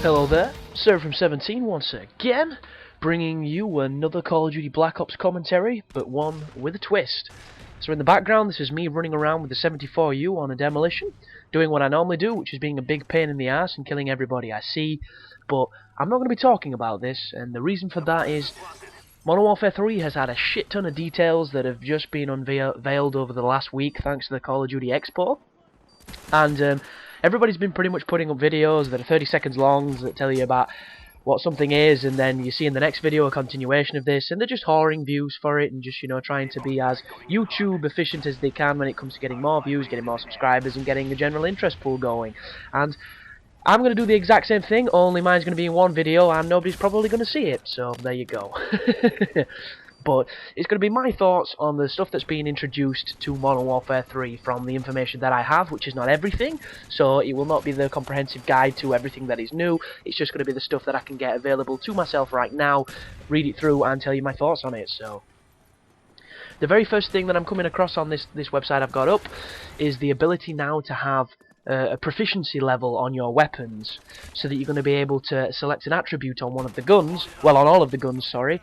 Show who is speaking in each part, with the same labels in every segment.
Speaker 1: Hello there, Sir from 17 once again, bringing you another Call of Duty Black Ops commentary, but one with a twist. So in the background, this is me running around with the 74U on a demolition, doing what I normally do, which is being a big pain in the ass and killing everybody I see, but I'm not going to be talking about this, and the reason for that is Modern Warfare 3 has had a shit ton of details that have just been unveiled over the last week thanks to the Call of Duty Expo, and everybody's been pretty much putting up videos that are 30 seconds long that tell you about what something is, and then you see in the next video a continuation of this, and they're just whoring views for it and just, you know, trying to be as YouTube efficient as they can when it comes to getting more views, getting more subscribers, and getting a general interest pool going. And I'm going to do the exact same thing, only mine's going to be in one video and nobody's probably going to see it, so there you go. But it's going to be my thoughts on the stuff that's being introduced to Modern Warfare 3 from the information that I have, which is not everything, so it will not be the comprehensive guide to everything that is new. It's just going to be the stuff that I can get available to myself right now, read it through and tell you my thoughts on it. So the very first thing that I'm coming across on this website I've got up is the ability now to have a proficiency level on your weapons, so that you're going to be able to select an attribute on one of the guns, well, on all of the guns, sorry,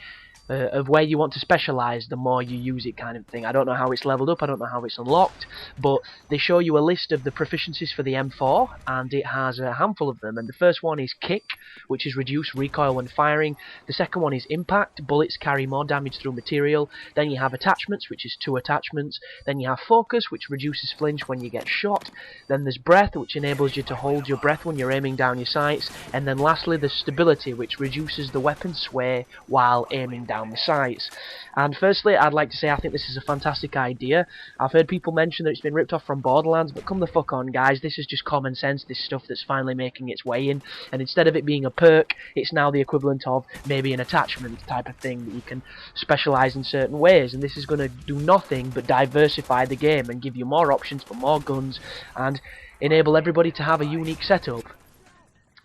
Speaker 1: of where you want to specialise the more you use it, kind of thing. I don't know how it's leveled up, I don't know how it's unlocked, but they show you a list of the proficiencies for the M4, and it has a handful of them. And the first one is Kick, which is reduced recoil when firing. The second one is Impact, bullets carry more damage through material. Then you have Attachments, which is 2 attachments. Then you have Focus, which reduces flinch when you get shot. Then there's Breath, which enables you to hold your breath when you're aiming down your sights. And then lastly there's Stability, which reduces the weapon's sway while aiming down the sights. And firstly, I'd like to say I think this is a fantastic idea. I've heard people mention that it's been ripped off from Borderlands, but come the fuck on, guys, this is just common sense, this stuff that's finally making its way in, and instead of it being a perk, it's now the equivalent of maybe an attachment type of thing that you can specialise in certain ways, and this is going to do nothing but diversify the game and give you more options for more guns and enable everybody to have a unique setup.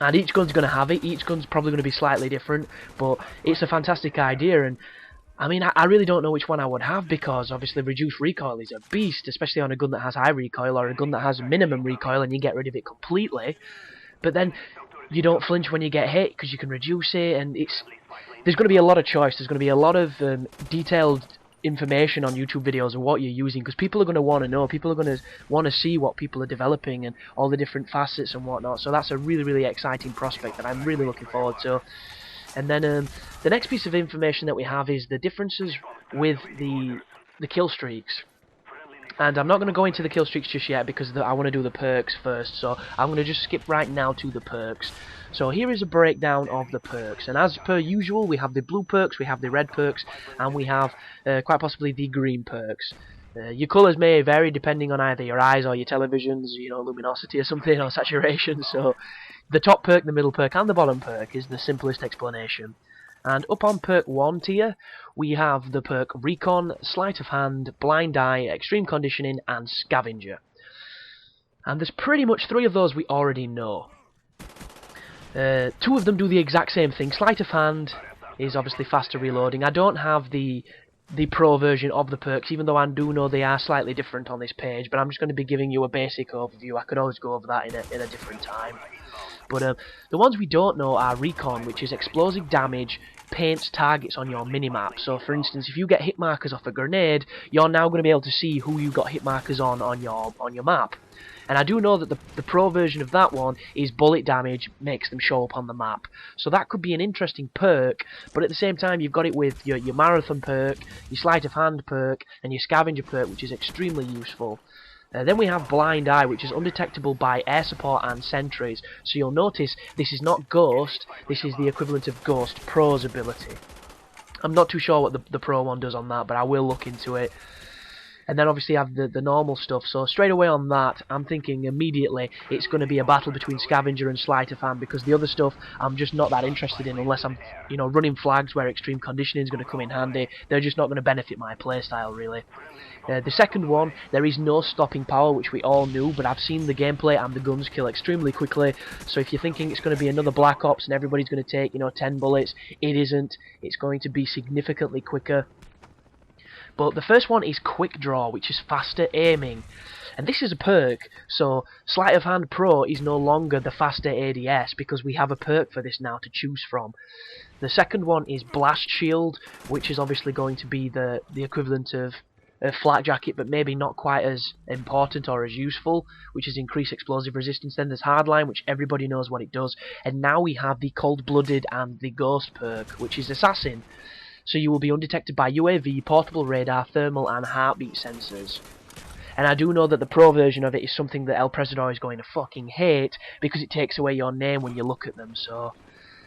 Speaker 1: And each gun's going to have it, each gun's probably going to be slightly different, but it's a fantastic idea. And I mean, I really don't know which one I would have, because obviously reduced recoil is a beast, especially on a gun that has high recoil or a gun that has minimum recoil and you get rid of it completely. But then you don't flinch when you get hit because you can reduce it, and there's going to be a lot of choice, there's going to be a lot of detailed information on YouTube videos and what you're using, because people are going to want to know, people are going to want to see what people are developing and all the different facets and whatnot. So that's a really exciting prospect that I'm really looking forward to. And then the next piece of information that we have is the differences with the Killstreaks. And I'm not going to go into the Killstreaks just yet because I want to do the perks first, so I'm going to just skip right now to the perks. So here is a breakdown of the perks, and as per usual we have the blue perks, we have the red perks, and we have quite possibly the green perks. Your colours may vary depending on either your eyes or your televisions, you know, luminosity or something, or saturation. So the top perk, the middle perk and the bottom perk is the simplest explanation. And up on perk 1 tier, we have the perk Recon, Sleight of Hand, Blind Eye, Extreme Conditioning, and Scavenger. And there's pretty much 3 of those we already know. 2 of them do the exact same thing. Sleight of Hand is obviously faster reloading. I don't have the pro version of the perks, even though I do know they are slightly different on this page, but I'm just going to be giving you a basic overview. I could always go over that in a different time. But the ones we don't know are Recon, which is explosive damage, paints targets on your minimap. So for instance, if you get hit markers off a grenade, you're now going to be able to see who you got hit markers on your map. And I do know that the pro version of that one is bullet damage makes them show up on the map. So that could be an interesting perk, but at the same time you've got it with your marathon perk, your sleight of hand perk, and your scavenger perk, which is extremely useful. Then we have Blind Eye, which is undetectable by air support and sentries. So you'll notice this is not Ghost, this is the equivalent of Ghost Pro's ability. I'm not too sure what the Pro one does on that, but I will look into it. And then obviously I have the normal stuff, so straight away on that, I'm thinking immediately it's going to be a battle between Scavenger and Sleight of Hand, because the other stuff I'm just not that interested in unless I'm, you know, running flags where Extreme Conditioning is going to come in handy. They're just not going to benefit my playstyle, really. The second one, there is no stopping power, which we all knew, but I've seen the gameplay and the guns kill extremely quickly, so if you're thinking it's going to be another Black Ops and everybody's going to take, you know, 10 bullets, it isn't. It's going to be significantly quicker. But the first one is Quick Draw, which is faster aiming. And this is a perk, so Sleight of Hand Pro is no longer the faster ADS because we have a perk for this now to choose from. The second one is Blast Shield, which is obviously going to be the equivalent of a Flak Jacket, but maybe not quite as important or as useful, which is increased explosive resistance. Then there's Hardline, which everybody knows what it does. And now we have the Cold-Blooded and the Ghost perk, which is Assassin. So you will be undetected by UAV, portable radar, thermal and heartbeat sensors. And I do know that the pro version of it is something that El Presidor is going to fucking hate, because it takes away your name when you look at them, so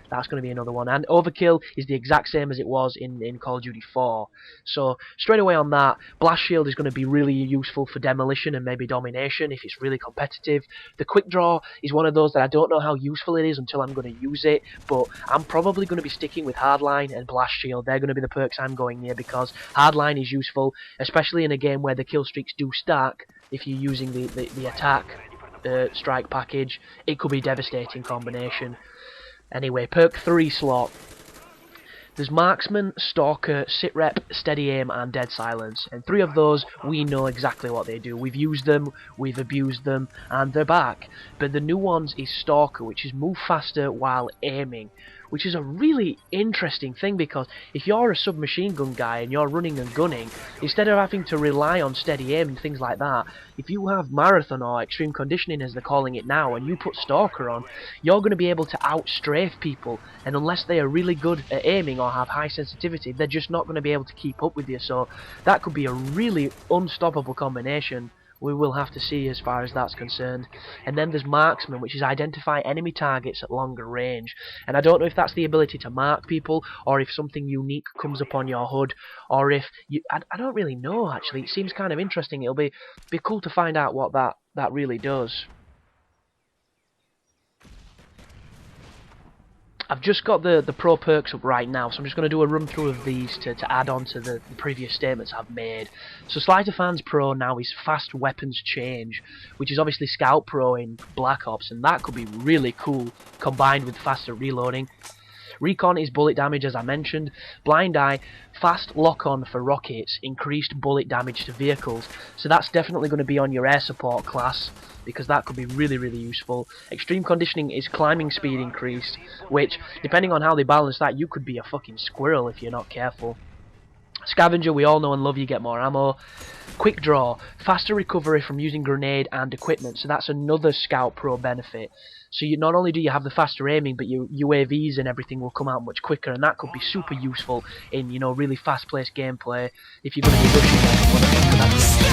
Speaker 1: that's going to be another one. And Overkill is the exact same as it was in Call of Duty 4. So straight away on that, Blast Shield is going to be really useful for demolition and maybe domination if it's really competitive. The Quick Draw is one of those that I don't know how useful it is until I'm going to use it, but I'm probably going to be sticking with Hardline and Blast Shield. They're going to be the perks I'm going near, because Hardline is useful, especially in a game where the Killstreaks do stack. If you're using the attack strike package, it could be a devastating combination. Anyway, perk 3 slot. There's Marksmen, Stalker, Sitrep, Steady Aim and Dead Silence. And 3 of those, we know exactly what they do. We've used them, we've abused them, and they're back. But the new ones is Stalker, which is move faster while aiming. Which is a really interesting thing, because if you're a submachine gun guy and you're running and gunning, instead of having to rely on steady aim and things like that, if you have marathon or extreme conditioning as they're calling it now, and you put Stalker on, you're going to be able to outstrafe people, and unless they are really good at aiming or have high sensitivity, they're just not going to be able to keep up with you. So that could be a really unstoppable combination. We will have to see as far as that's concerned. And then there's Marksman, which is identify enemy targets at longer range. And I don't know if that's the ability to mark people, or if something unique comes up on your HUD, or if you... I don't really know, actually. It seems kind of interesting. It'll be cool to find out what that really does. I've just got the pro perks up right now, so I'm just going to do a run through of these to add on to the previous statements I've made. So Sleight of Hand Pro now is Fast Weapons Change, which is obviously Scout Pro in Black Ops, and that could be really cool combined with faster reloading. Recon is bullet damage, as I mentioned. Blind Eye, fast lock-on for rockets, increased bullet damage to vehicles. So that's definitely going to be on your air support class, because that could be really, really useful. Extreme Conditioning is climbing speed increased, which, depending on how they balance that, you could be a fucking squirrel if you're not careful. Scavenger, we all know and love, you get more ammo. Quick Draw, faster recovery from using grenade and equipment, so that's another Scout Pro benefit. So you not only do you have the faster aiming, but your UAVs and everything will come out much quicker, and that could be super useful in, you know, really fast-paced gameplay if you're going to be rushing or whatever.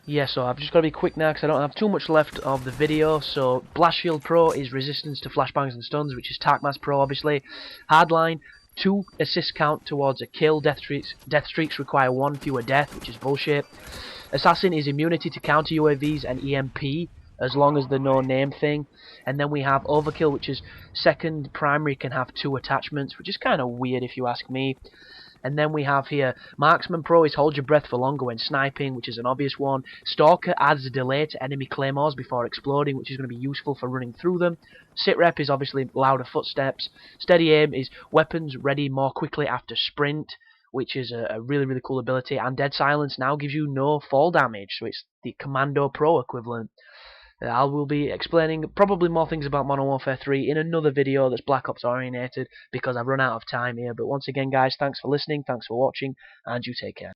Speaker 1: Yeah, so I've just got to be quick now because I don't have too much left of the video. So Blast Shield Pro is resistance to flashbangs and stuns, which is TACMAS Pro obviously. Hardline, 2 assist count towards a kill. Death streaks require 1 fewer death, which is bullshit. Assassin is immunity to counter UAVs and EMP, as long as the no name thing. And then we have Overkill, which is second primary, can have 2 attachments, which is kind of weird if you ask me. And then we have here, Marksmen Pro is hold your breath for longer when sniping, which is an obvious one. Stalker adds a delay to enemy claymores before exploding, which is going to be useful for running through them. Sitrep is obviously louder footsteps. Steady Aim is weapons ready more quickly after sprint, which is a really, really cool ability. And Dead Silence now gives you no fall damage, so it's the Commando Pro equivalent. I will be explaining probably more things about Modern Warfare 3 in another video that's Black Ops orientated, because I've run out of time here. But once again, guys, thanks for listening, thanks for watching, and you take care.